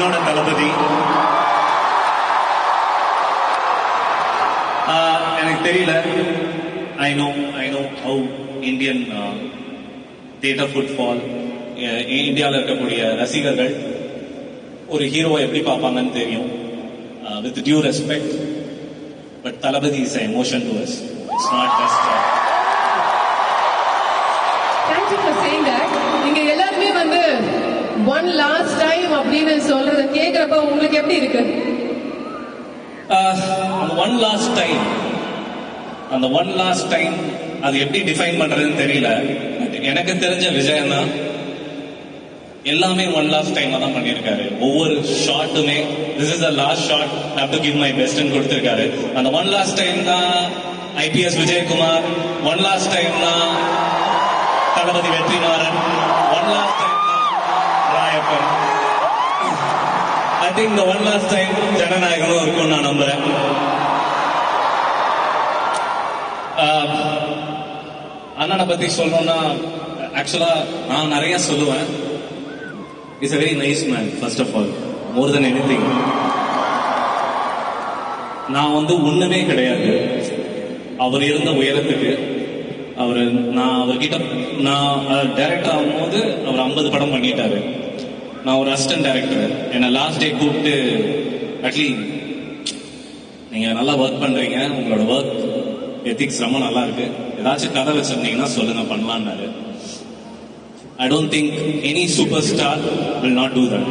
என்னோட தளபதி. எனக்கு தெரியல. I know how Indian theatre football, இந்தியாவில் இருக்கக்கூடிய ரசிகர்கள் ஒரு ஹீரோவை எப்படி பார்ப்பாங்கன்னு தெரியும். With due respect, but Thalapathy is emotion to us. It's not just. Thank you for saying that. நீங்க எல்லாருமே வந்து one last time அப்படின்னு சொல்றத கேக்குறப்ப உங்களுக்கு எப்படி இருக்கு? ஒன் லாஸ்ட் டைம் அது எப்படி டிஃபைன் பண்றதுன்னு தெரியல. எனக்கு தெரிஞ்ச விஜயன் தான் எல்லாமே ஒன் லாஸ்ட் டைம் தான் பண்ணியிருக்காரு. ஒவ்வொரு ஷாட்டுமே this is the last shot, I have to give my பெஸ்ட்னு கொடுத்திருக்காரு. அந்த ஒன் லாஸ்ட் டைம் தான் IPS Vijayakumar, one last time தான் Thalapathy Vetrimaaran, one last time தான் ராயப்பன். ஐ திங்க் இந்த ஒன் லாஸ்ட் டைம் ஜனநாயகமும் இருக்கும்னு நான் நம்புறேன். அண்ணனை பத்தி சொல்லணும்னா ஆக்சுவலா நான் நிறைய சொல்லுவேன். Is a very nice man, first of all, more than anything. நான் ஒண்ணுமே கிடையாது அவர் இருந்த உயரத்துக்கு. நான் அவர்கிட்ட டைரக்டர் ஆகும்போது அவர் 50 படம் பண்ணிட்டாரு. நான் ஒரு அசிஸ்டன்ட் டைரக்டர். என்னை லாஸ்ட் டே கூப்பிட்டு, அட்லி நீங்க நல்லா ஒர்க் பண்றீங்க, உங்களோட ஒர்க் எத்திக்ஸ் ரொம்ப நல்லா இருக்கு, ஏதாச்சும் கதை வச்சிருந்தீங்கன்னா சொல்லுங்க பண்ணலான்னாரு. I don't think any superstar will not do that.